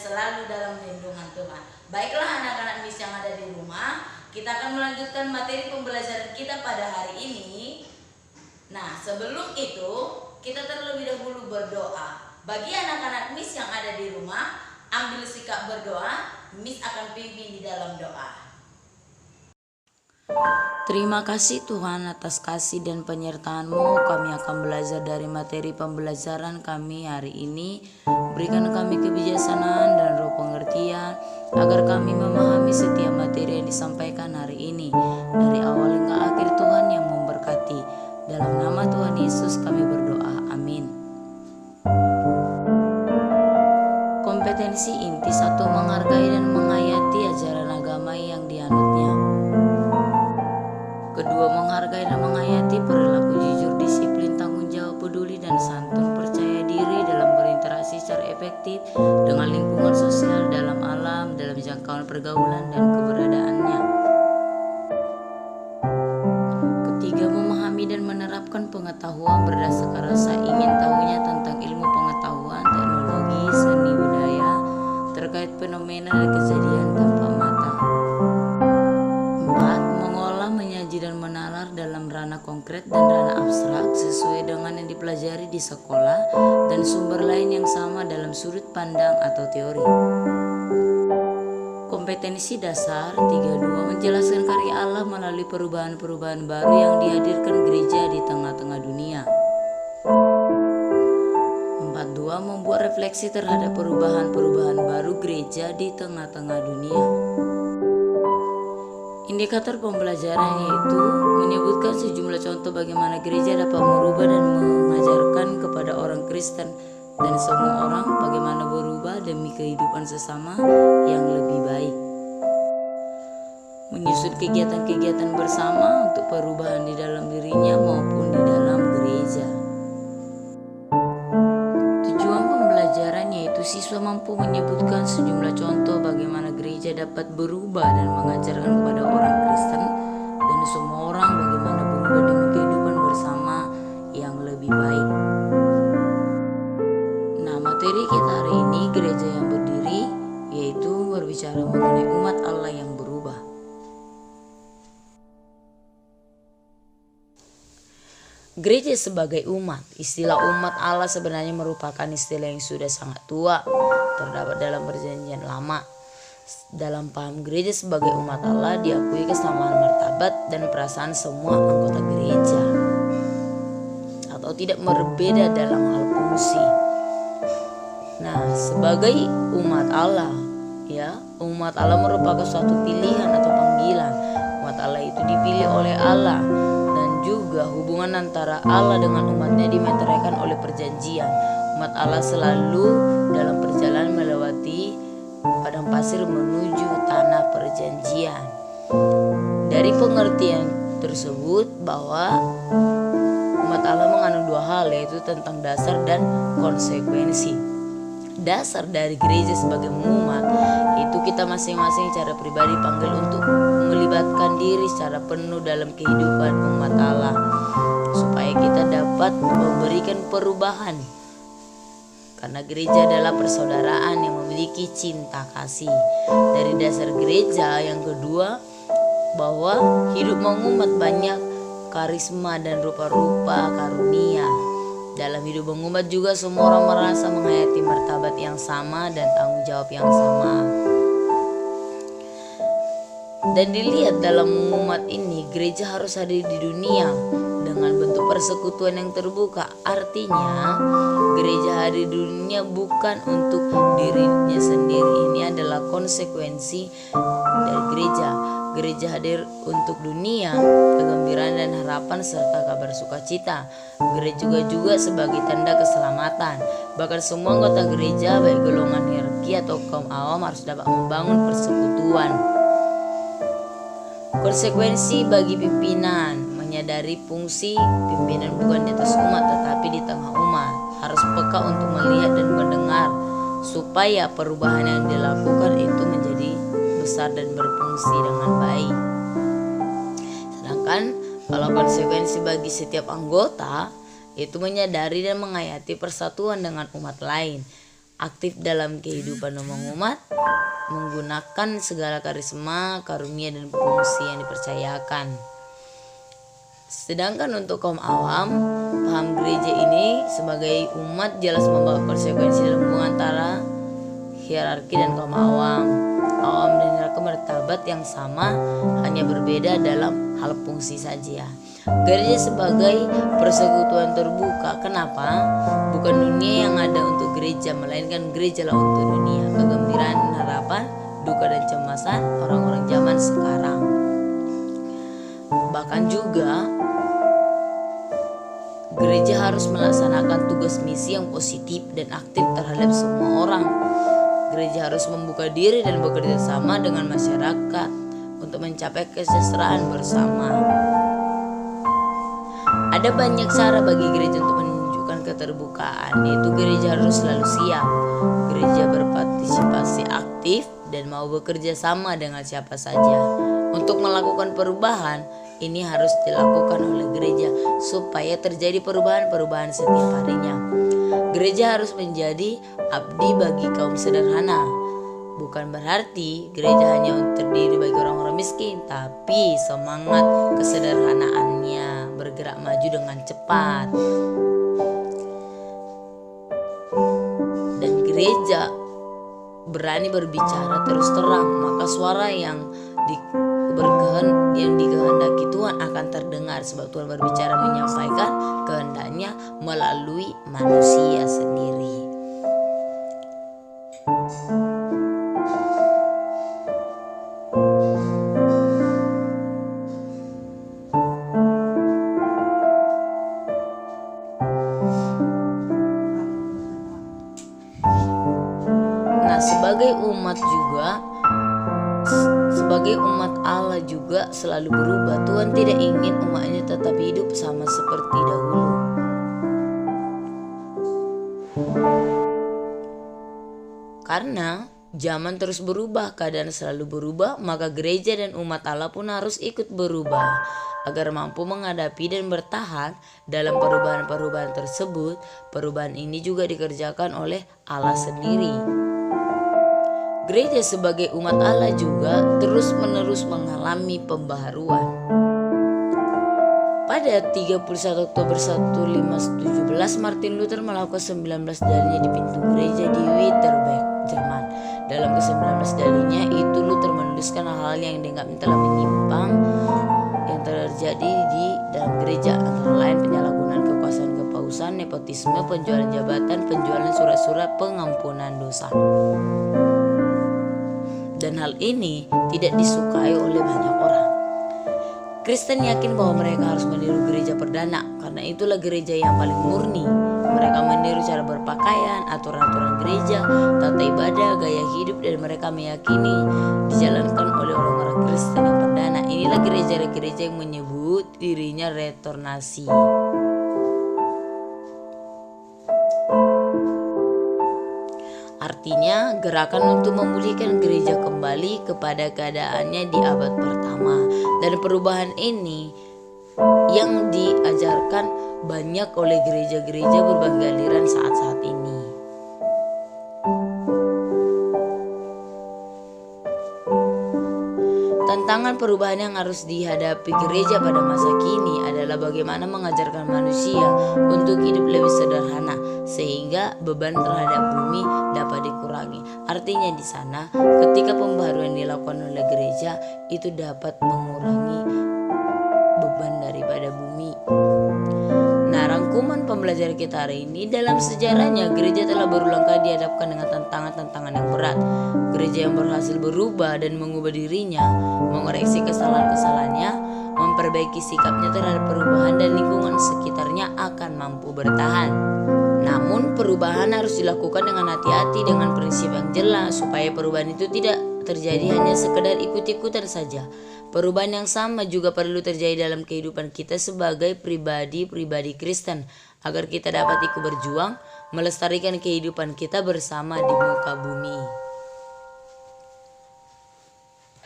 selalu dalam lindungan Tuhan. Baiklah anak-anak Miss yang ada di rumah, kita akan melanjutkan materi pembelajaran kita pada hari ini. Nah, sebelum itu kita terlebih dahulu berdoa. Bagi anak-anak Miss yang ada di rumah, ambil sikap berdoa. Miss akan pimpin di dalam doa. Terima kasih Tuhan atas kasih dan penyertaan-Mu. Kami akan belajar dari materi pembelajaran kami hari ini. Berikan kami kebijaksanaan dan roh pengertian agar kami memahami setiap materi yang disampaikan hari ini. Dari awal hingga akhir Tuhan yang memberkati. Dalam nama Tuhan Yesus kami berdoa. Amin. Kompetensi inti 1. Menghargai dan menghayati ajaran agama yang dianutnya. Kedua, menghargai dan menghayati perilaku jujur, disiplin, tanggung jawab, peduli, dan santun, percaya diri dalam berinteraksi secara efektif dengan lingkungan sosial, dalam alam, dalam jangkauan pergaulan dan keberadaannya. Ketiga, memahami dan menerapkan pengetahuan berdasarkan rasa ingin tahunya tentang ilmu pengetahuan, teknologi, seni budaya, terkait fenomena dan kejadian tanpa mata. Dan menalar dalam ranah konkret dan ranah abstrak sesuai dengan yang dipelajari di sekolah dan sumber lain yang sama dalam sudut pandang atau teori. Kompetensi dasar 3.2 menjelaskan karya Allah melalui perubahan-perubahan baru yang dihadirkan gereja di tengah-tengah dunia. 4.2 membuat refleksi terhadap perubahan-perubahan baru gereja di tengah-tengah dunia. Indikator pembelajaran yaitu menyebutkan sejumlah contoh bagaimana gereja dapat merubah dan mengajarkan kepada orang Kristen dan semua orang bagaimana berubah demi kehidupan sesama yang lebih baik. Menyusun kegiatan-kegiatan bersama untuk perubahan di dalam dirinya maupun di dalam gereja. Tujuan pembelajaran yaitu siswa mampu menyebutkan sejumlah contoh bagaimana gereja dapat berubah dan mengajarkan kepada orang Kristen dan semua orang bagaimana berubah demi kehidupan bersama yang lebih baik. Nah, materi kita hari ini gereja yang berdiri, yaitu berbicara mengenai umat Allah yang berubah. Gereja sebagai umat. Istilah umat Allah sebenarnya merupakan istilah yang sudah sangat tua, terdapat dalam perjanjian lama. Dalam paham gereja sebagai umat Allah diakui kesamaan martabat dan perasaan semua anggota gereja, atau tidak berbeda dalam hal fungsi. Nah, sebagai umat Allah, umat Allah merupakan suatu pilihan atau panggilan. Umat Allah itu dipilih oleh Allah. Juga hubungan antara Allah dengan umatnya dimeteraikan oleh perjanjian. Umat Allah selalu dalam perjalanan melewati padang pasir menuju tanah perjanjian. Dari pengertian tersebut bahwa umat Allah mengandung dua hal, yaitu tentang dasar dan konsekuensi. Dasar dari gereja sebagai umat itu kita masing-masing secara pribadi panggil untuk melibatkan diri secara penuh dalam kehidupan umat Allah supaya kita dapat memberikan perubahan, karena gereja adalah persaudaraan yang memiliki cinta kasih. Dari dasar gereja yang kedua, bahwa hidup mengumat banyak karisma dan rupa-rupa karunia. Dalam hidup mengumat juga semua orang merasa menghayati martabat yang sama dan tanggung jawab yang sama. Dan dilihat dalam umat ini, gereja harus hadir di dunia dengan bentuk persekutuan yang terbuka. Artinya, gereja hadir di dunia bukan untuk dirinya sendiri. Ini adalah konsekuensi dari gereja. Gereja hadir untuk dunia, kegembiraan dan harapan serta kabar sukacita. Gereja juga sebagai tanda keselamatan. Bahkan semua anggota gereja, baik golongan hierarki atau kaum awam, harus dapat membangun persekutuan. Konsekuensi bagi pimpinan, menyadari fungsi pimpinan bukan di atas umat tetapi di tengah umat. Harus peka untuk melihat dan mendengar supaya perubahan yang dilakukan itu menjadi besar dan berfungsi dengan baik. Sedangkan kalau konsekuensi bagi setiap anggota itu menyadari dan menghayati persatuan dengan umat lain. aktif dalam kehidupan umat, menggunakan segala karisma, karunia, dan fungsi yang dipercayakan. Sedangkan untuk kaum awam, paham gereja ini sebagai umat jelas membawa konsekuensi dalam hubungan antara hierarki dan kaum awam. Awam dan hierarki martabat yang sama, hanya berbeda dalam hal fungsi saja. Gereja sebagai persekutuan terbuka. Kenapa? Bukan dunia yang ada untuk gereja, melainkan gereja lah untuk dunia. Kegembiraan, harapan, duka dan cemasan orang-orang zaman sekarang. Bahkan juga gereja harus melaksanakan tugas misi yang positif dan aktif terhadap semua orang. Gereja harus membuka diri dan bekerja sama dengan masyarakat untuk mencapai kesejahteraan bersama. Ada banyak cara bagi gereja untuk menunjukkan keterbukaan, yaitu gereja harus selalu siap. Gereja berpartisipasi aktif dan mau bekerja sama dengan siapa saja. Untuk melakukan perubahan, ini harus dilakukan oleh gereja supaya terjadi perubahan-perubahan setiap harinya. Gereja harus menjadi abdi bagi kaum sederhana. Bukan berarti gereja hanya terdiri bagi orang-orang miskin, tapi semangat kesederhanaannya bergerak maju dengan cepat. Dan gereja berani berbicara terus terang, maka suara yang dikehendaki Tuhan akan terdengar, sebab Tuhan berbicara menyampaikan kehendaknya melalui manusia sendiri. Nah, sebagai umat Allah juga selalu berubah. Tuhan tidak ingin umatnya tetap hidup sama seperti dahulu. Karena zaman terus berubah, keadaan selalu berubah, maka gereja dan umat Allah pun harus ikut berubah. Agar mampu menghadapi dan bertahan dalam perubahan-perubahan tersebut, perubahan ini juga dikerjakan oleh Allah sendiri. Gereja sebagai umat Allah juga terus-menerus mengalami pembaharuan. Pada 31 Oktober 1517, Martin Luther melakukan 19 dalinya di pintu gereja di Wittenberg, Jerman. Dalam ke-19 dalinya itu, Luther menuliskan hal-hal yang dianggap telah menyimpang yang terjadi di dalam gereja, antara lain penyalahgunaan kekuasaan kepausan, nepotisme, penjualan jabatan, penjualan surat-surat pengampunan dosa. Dan hal ini tidak disukai oleh banyak orang. Kristen yakin bahwa mereka harus meniru gereja perdana, karena itulah gereja yang paling murni. Mereka meniru cara berpakaian, aturan-aturan gereja, tata ibadah, gaya hidup, dan mereka meyakini dijalankan oleh orang-orang Kristen yang perdana. Inilah gereja-gereja yang menyebut dirinya reformasi. Artinya gerakan untuk memulihkan gereja kembali kepada keadaannya di abad pertama. Dan perubahan ini yang diajarkan banyak oleh gereja-gereja berbagai aliran saat-saat ini. Tantangan perubahan yang harus dihadapi gereja pada masa kini adalah bagaimana mengajarkan manusia untuk hidup lebih sederhana sehingga beban terhadap bumi dapat dikurangi. Artinya di sana ketika pembaharuan dilakukan oleh gereja itu dapat mengurangi beban daripada bumi. Nah, rangkuman pembelajaran kita hari ini, dalam sejarahnya gereja telah berulang kali dihadapkan dengan tantangan-tantangan yang berat. Gereja yang berhasil berubah dan mengubah dirinya, mengoreksi kesalahan-kesalahannya, memperbaiki sikapnya terhadap perubahan, dan lingkungan sekitarnya akan mampu bertahan. Namun perubahan harus dilakukan dengan hati-hati, dengan prinsip yang jelas, supaya perubahan itu tidak terjadi hanya sekedar ikut-ikutan saja. Perubahan yang sama juga perlu terjadi dalam kehidupan kita sebagai pribadi-pribadi Kristen, agar kita dapat ikut berjuang melestarikan kehidupan kita bersama di muka bumi.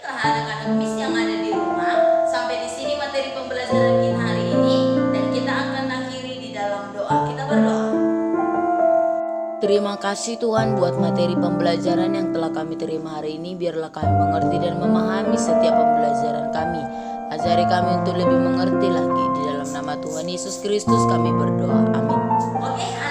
Anak-anak Miss yang ada di rumah, sampai di sini materi pembelajaran kita hari ini, dan kita akan akhiri di dalam doa. Kita berdoa. Terima kasih Tuhan buat materi pembelajaran yang telah kami terima hari ini. Biarlah kami mengerti dan memahami setiap pembelajaran kami. Ajari kami untuk lebih mengerti lagi. Di dalam nama Tuhan Yesus Kristus kami berdoa. Amin.